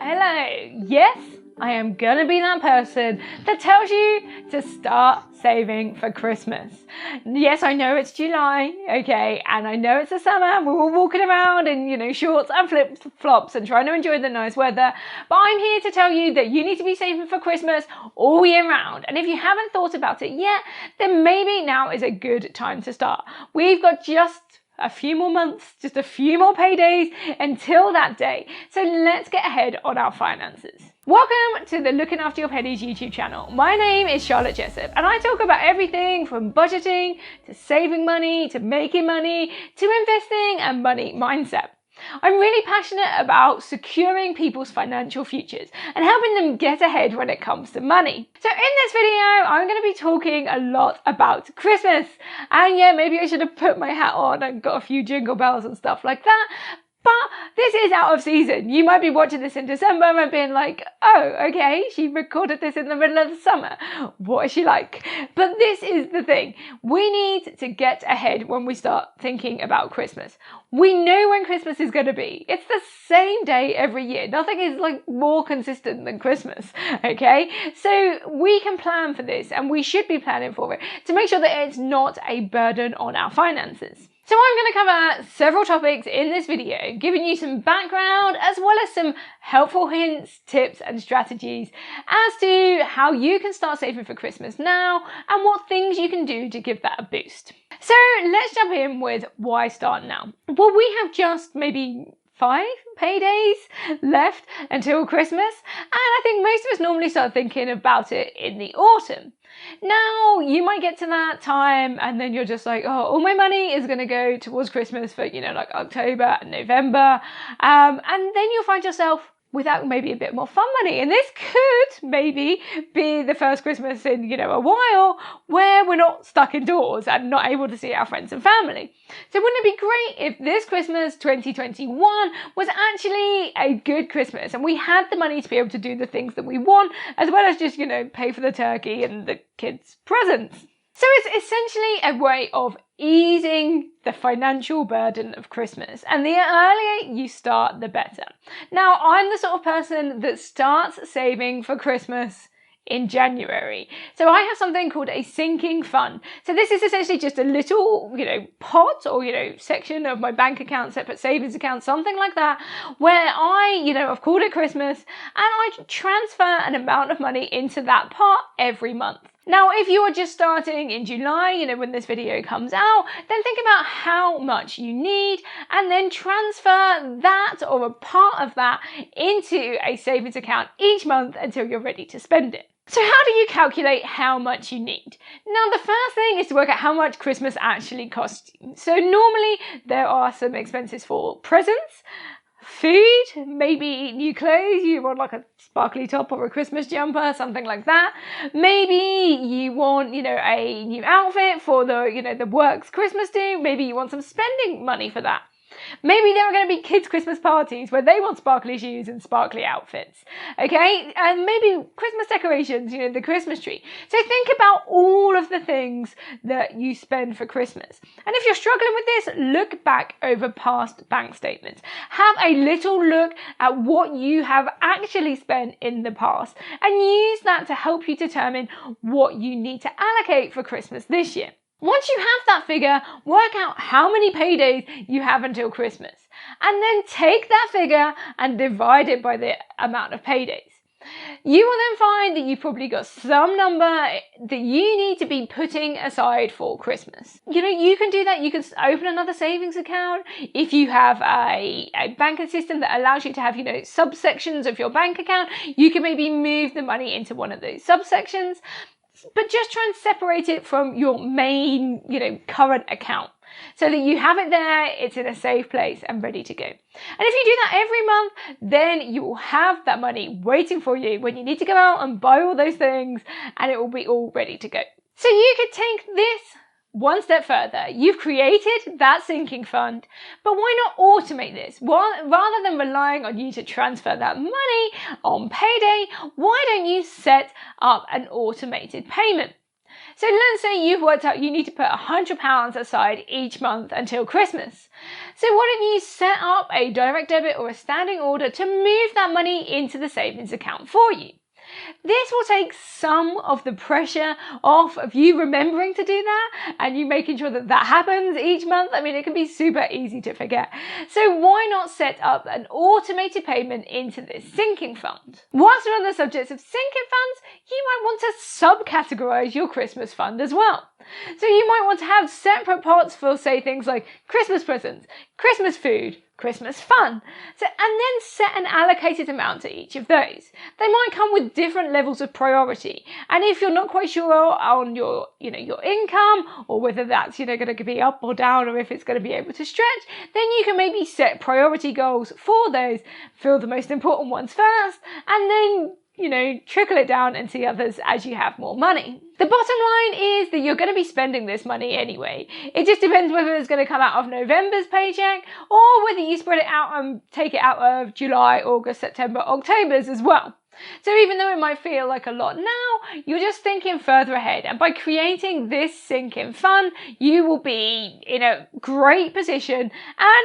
Hello, yes, I am gonna be that person that tells you to start saving for Christmas. Yes, I know it's July, okay, and I know it's the summer, we're all walking around in, shorts and flip-flops and trying to enjoy the nice weather, but I'm here to tell you that you need to be saving for Christmas all year round, and if you haven't thought about it yet, then maybe now is a good time to start. We've got just a few more months, just a few more paydays until that day. So let's get ahead on our finances. Welcome to the Looking After Your Pennies YouTube channel. My name is Charlotte Jessup and I talk about everything from budgeting to saving money to making money to investing and money mindset. I'm really passionate about securing people's financial futures and helping them get ahead when it comes to money. So in this video, I'm going to be talking a lot about Christmas. And yeah, maybe I should have put my hat on and got a few jingle bells and stuff like that. But this is out of season. You might be watching this in December and being like, oh, okay, she recorded this in the middle of the summer. What is she like? But this is the thing. We need to get ahead when we start thinking about Christmas. We know when Christmas is going to be. It's the same day every year. Nothing is more consistent than Christmas, okay? So we can plan for this and we should be planning for it to make sure that it's not a burden on our finances. So I'm going to cover several topics in this video, giving you some background as well as some helpful hints, tips and strategies as to how you can start saving for Christmas now and what things you can do to give that a boost. So let's jump in with why start now. Well, we have just maybe 5 paydays left until Christmas, and I think most of us normally start thinking about it in the autumn. Now, you might get to that time and then you're just like, oh, all my money is going to go towards Christmas for, October and November. And then you'll find yourself without maybe a bit more fun money. And this could maybe be the first Christmas in, a while where we're not stuck indoors and not able to see our friends and family. So wouldn't it be great if this Christmas 2021 was actually a good Christmas and we had the money to be able to do the things that we want, as well as just, pay for the turkey and the kids' presents. So it's essentially a way of easing the financial burden of Christmas. And the earlier you start, the better. Now, I'm the sort of person that starts saving for Christmas in January. So I have something called a sinking fund. So this is essentially just a little, pot or, section of my bank account, separate savings account, something like that, where I've called it Christmas and I transfer an amount of money into that pot every month. Now, if you are just starting in July, when this video comes out, then think about how much you need and then transfer that or a part of that into a savings account each month until you're ready to spend it. So how do you calculate how much you need? Now, the first thing is to work out how much Christmas actually costs you. So normally there are some expenses for presents, food, maybe new clothes, you want a sparkly top or a Christmas jumper, something like that. Maybe you want, a new outfit for the work's Christmas do. Maybe you want some spending money for that. Maybe there are going to be kids' Christmas parties where they want sparkly shoes and sparkly outfits, okay? And maybe Christmas decorations, the Christmas tree. So think about all of the things that you spend for Christmas. And if you're struggling with this, look back over past bank statements. Have a little look at what you have actually spent in the past and use that to help you determine what you need to allocate for Christmas this year. Once you have that figure, work out how many paydays you have until Christmas, and then take that figure and divide it by the amount of paydays. You will then find that you've probably got some number that you need to be putting aside for Christmas. You can do that. You can open another savings account. If you have a banking system that allows you to have, subsections of your bank account, you can maybe move the money into one of those subsections. But just try and separate it from your main, current account so that you have it there, it's in a safe place and ready to go. And if you do that every month, then you will have that money waiting for you when you need to go out and buy all those things and it will be all ready to go. So you could take this one step further. You've created that sinking fund, but why not automate this? Rather than relying on you to transfer that money on payday, why don't you set up an automated payment? So let's say you've worked out you need to put £100 aside each month until Christmas. So why don't you set up a direct debit or a standing order to move that money into the savings account for you? This will take some of the pressure off of you remembering to do that and you making sure that that happens each month. I mean, it can be super easy to forget. So why not set up an automated payment into this sinking fund? Whilst we're on the subject of sinking funds, you might want to subcategorize your Christmas fund as well. So you might want to have separate pots for, say, things like Christmas presents, Christmas food, Christmas fun. And then set an allocated amount to each of those. They might come with different levels of priority. And if you're not quite sure on your income, or whether that's, going to be up or down, or if it's going to be able to stretch, then you can maybe set priority goals for those, fill the most important ones first, and then trickle it down and see others as you have more money. The bottom line is that you're going to be spending this money anyway. It just depends whether it's going to come out of November's paycheck or whether you spread it out and take it out of July, August, September, October's as well. So even though it might feel like a lot now, you're just thinking further ahead. And by creating this sinking fund, you will be in a great position and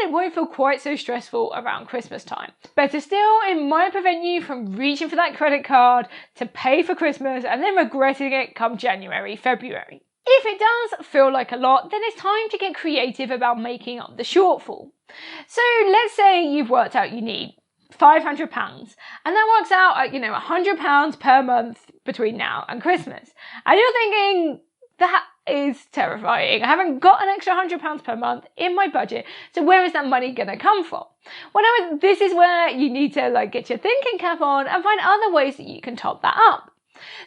it won't feel quite so stressful around Christmas time. Better still, it might prevent you from reaching for that credit card to pay for Christmas and then regretting it come January, February. If it does feel like a lot, then it's time to get creative about making up the shortfall. So let's say you've worked out you need £500 and that works out at £100 per month between now and Christmas, and you're thinking that is terrifying. I haven't got an extra £100 per month in my budget, so where is that money gonna come from? Well, this is where you need to get your thinking cap on and find other ways that you can top that up.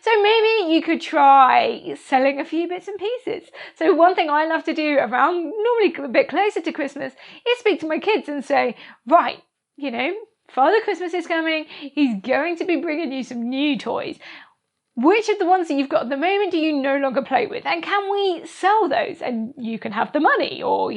So maybe you could try selling a few bits and pieces. So one thing I love to do around, normally a bit closer to Christmas, is speak to my kids and say, right, Father Christmas is coming, he's going to be bringing you some new toys. Which of the ones that you've got at the moment do you no longer play with? And can we sell those and you can have the money? Or,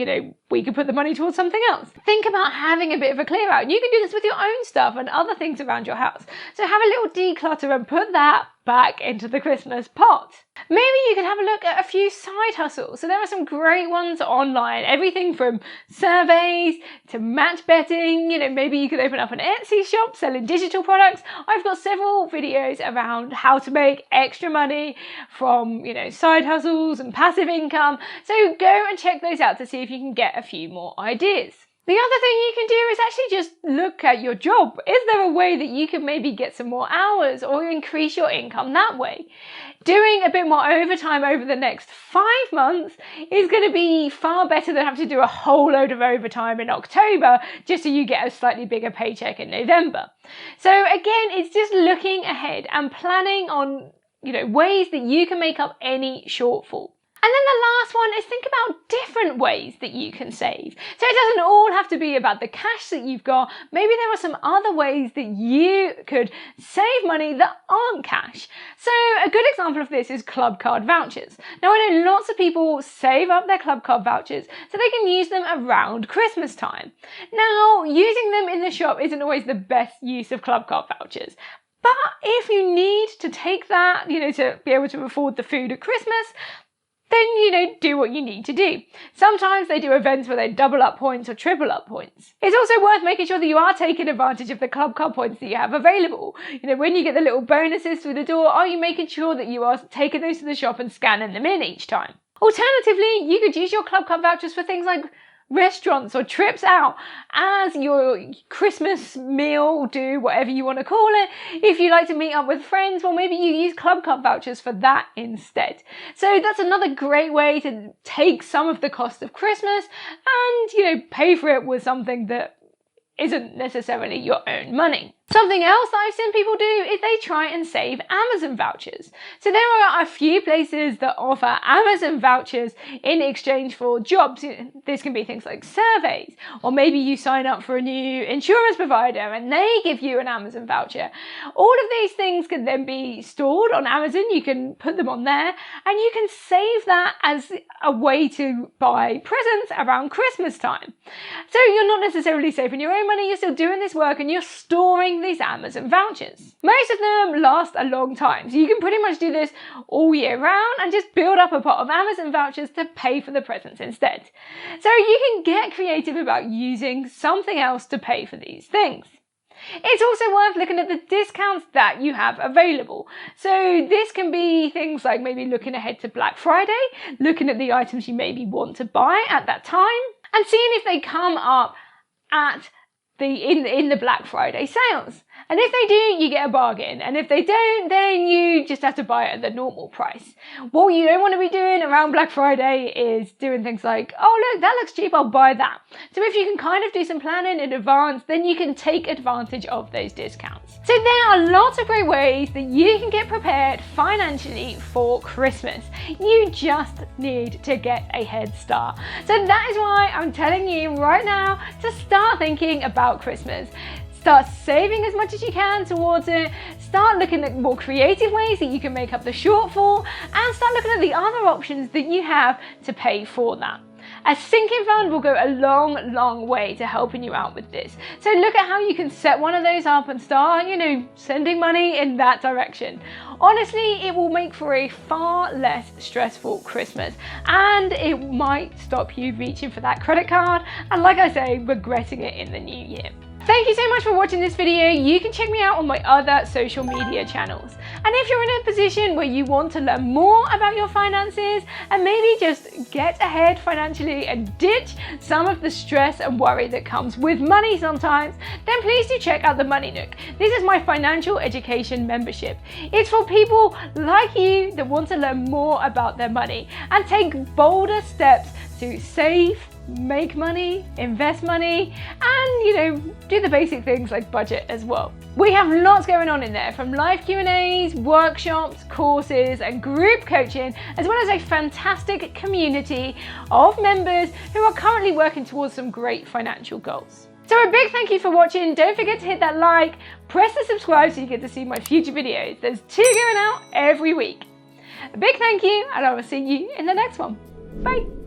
we could put the money towards something else. Think about having a bit of a clear out. You can do this with your own stuff and other things around your house. So have a little declutter and put that back into the Christmas pot. Maybe you could have a look at a few side hustles. So there are some great ones online, everything from surveys to match betting. Maybe you could open up an Etsy shop selling digital products. I've got several videos around how to make extra money from, side hustles and passive income. So go and check those out to see if you can get a few more ideas. The other thing you can do is actually just look at your job. Is there a way that you can maybe get some more hours or increase your income that way? Doing a bit more overtime over the next 5 months is going to be far better than having to do a whole load of overtime in October just so you get a slightly bigger paycheck in November. So again, it's just looking ahead and planning on, ways that you can make up any shortfall. And then the last one is think about different ways that you can save. So it doesn't all have to be about the cash that you've got. Maybe there are some other ways that you could save money that aren't cash. So a good example of this is club card vouchers. Now I know lots of people save up their club card vouchers so they can use them around Christmas time. Now using them in the shop isn't always the best use of club card vouchers. But if you need to take that, to be able to afford the food at Christmas, then, do what you need to do. Sometimes they do events where they double up points or triple up points. It's also worth making sure that you are taking advantage of the club card points that you have available. When you get the little bonuses through the door, are you making sure that you are taking those to the shop and scanning them in each time? Alternatively, you could use your club card vouchers for things like restaurants or trips out as your Christmas meal, do whatever you want to call it. If you like to meet up with friends, well, maybe you use club card vouchers for that instead. So that's another great way to take some of the cost of Christmas and, pay for it with something that isn't necessarily your own money. Something else that I've seen people do is they try and save Amazon vouchers. So there are a few places that offer Amazon vouchers in exchange for jobs. This can be things like surveys, or maybe you sign up for a new insurance provider and they give you an Amazon voucher. All of these things can then be stored on Amazon. You can put them on there and you can save that as a way to buy presents around Christmas time. So you're not necessarily saving your own money, you're still doing this work and you're storing buying these Amazon vouchers. Most of them last a long time, so you can pretty much do this all year round and just build up a pot of Amazon vouchers to pay for the presents instead. So you can get creative about using something else to pay for these things. It's also worth looking at the discounts that you have available. So this can be things like maybe looking ahead to Black Friday, looking at the items you maybe want to buy at that time, and seeing if they come up at in the Black Friday sales. And if they do, you get a bargain. And if they don't, then you just have to buy it at the normal price. What you don't want to be doing around Black Friday is doing things like, oh look, that looks cheap, I'll buy that. So if you can kind of do some planning in advance, then you can take advantage of those discounts. So there are lots of great ways that you can get prepared financially for Christmas. You just need to get a head start. So that is why I'm telling you right now to start thinking about Christmas. Start saving as much as you can towards it, start looking at more creative ways that you can make up the shortfall, and start looking at the other options that you have to pay for that. A sinking fund will go a long way to helping you out with this. So look at how you can set one of those up and start, sending money in that direction. Honestly, it will make for a far less stressful Christmas, and it might stop you reaching for that credit card and, like I say, regretting it in the new year. Thank you so much for watching this video. You can check me out on my other social media channels. And if you're in a position where you want to learn more about your finances and maybe just get ahead financially and ditch some of the stress and worry that comes with money sometimes, then please do check out the Money Nook. This is my financial education membership. It's for people like you that want to learn more about their money and take bolder steps to save, make money, invest money, and do the basic things like budget as well. We have lots going on in there, from live Q&As, workshops, courses, and group coaching, as well as a fantastic community of members who are currently working towards some great financial goals. So a big thank you for watching. Don't forget to hit that like, press the subscribe so you get to see my future videos. There's 2 going out every week. A big thank you, and I will see you in the next one. Bye.